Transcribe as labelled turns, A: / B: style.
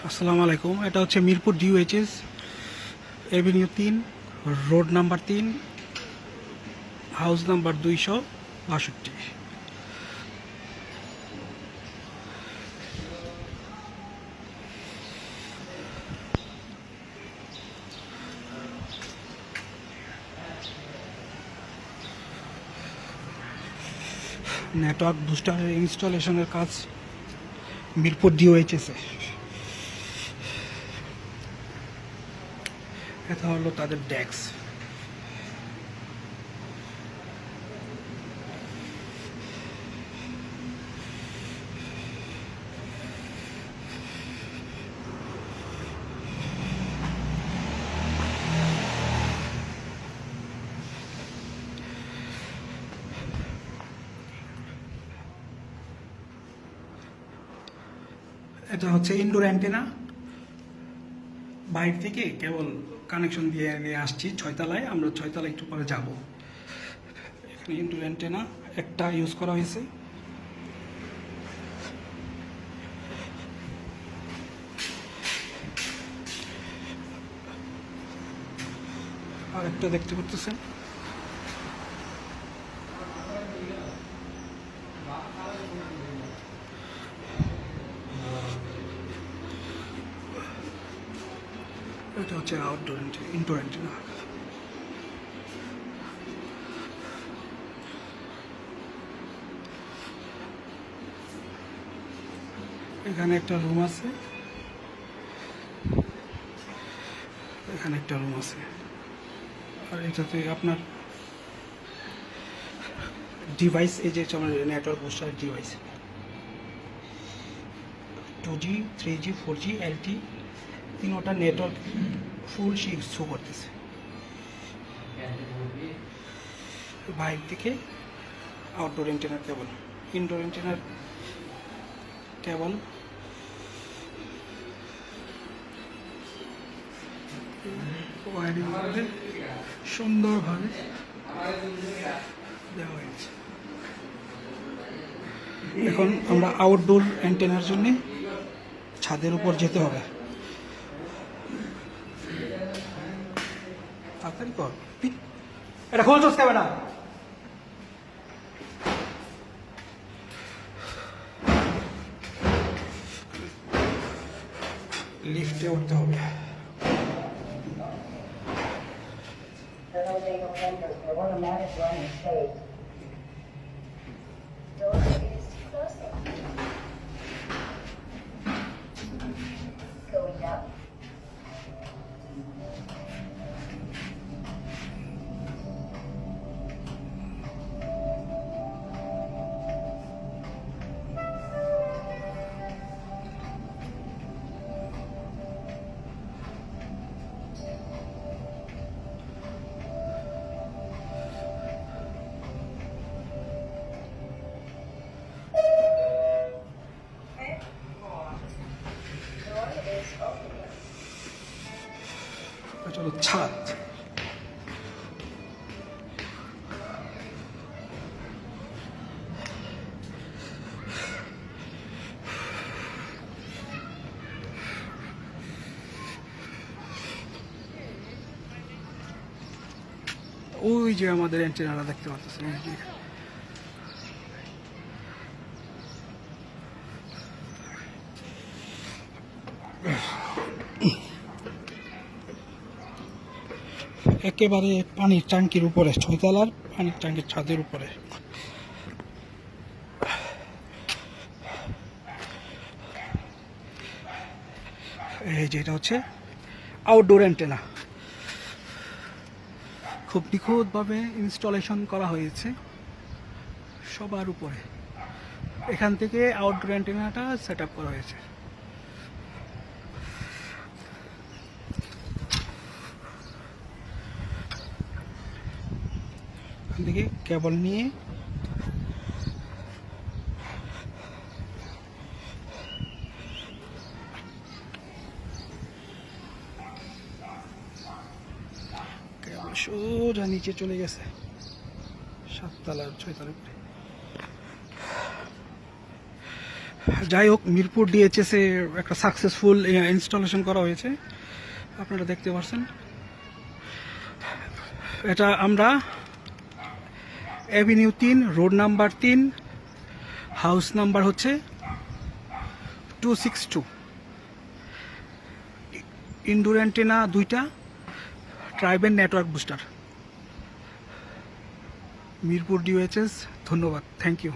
A: আসসালামু আলাইকুম। এটা হচ্ছে Mirpur DOHS avenue 3, road number 3, house number 262। Network বুস্টারের ইনস্টলেশনের কাজ মিরপুর ডিউএইচএসে। এটা হলো তাদের ডেস্ক। এটা হচ্ছে ইনডোর অ্যান্টেনা। বাইরে থেকে কেবল কানেকশন দিয়ে নিয়ে আসছি 6 তলায়। আমরা 6 তলায় একটু পরে যাব। এখানে ইনডোর অ্যান্টেনা একটা ইউজ করা হয়েছে। আর একটা দেখতে পাচ্ছেন, এটা হচ্ছে আউটডোর ইনডোর অ্যান্টেনা। এখানে একটা রুম আছে, এখানে একটা রুম আছে। আর এটাতে আপনার ডিভাইস, এই যে আমার network booster device 2G 3G 4G LT তিনোটা নেটওয়ার্ক ফুল শো করতেছে। বাইরে থেকে আউটডোর অ্যান্টেনার কেবল, ইনডোর অ্যান্টেনার কেবল। ওয়ারিং করে সুন্দরভাবে দেওয়া হয়েছে। এখন আমরা আউটডোর অ্যান্টেনার জন্য ছাদের উপর যেতে হবে। তাড়াতাড়ি কর, এটা খোলছস কেন না? লিফটে উঠতে হবে। এটা হলো ছাদ। ওই যে আমাদের অ্যান্টেনাটা দেখতে পাচ্ছেন, একেবারে পানির ট্যাঙ্কির উপরে, 6 তলার পানির ট্যাঙ্কির ছাদের উপরে। এই যে এটা হচ্ছে আউটডোর অ্যান্টেনা, খুব নিখুঁতভাবে ইনস্টলেশন করা হয়েছে সবার উপরে। এখান থেকে আউটডোর অ্যান্টেনাটা সেট আপ করা হয়েছে। এখান থেকে কেবল নিয়ে কেবল সোজা নিচে চলে গেছে 7 তলার 6 তলার উপরে। যাই হোক, মিরপুর ডিএইচএস এ একটা সাকসেসফুল ইনস্টলেশন করা হয়েছে, আপনারা দেখতে পাচ্ছেন। এটা আমরা avenue 3, road number 3, house number হচ্ছে 262। ইনডোর অ্যান্টেনা 2টা, tribal network booster. Mirpur DOHS, ধন্যবাদ, থ্যাংক ইউ।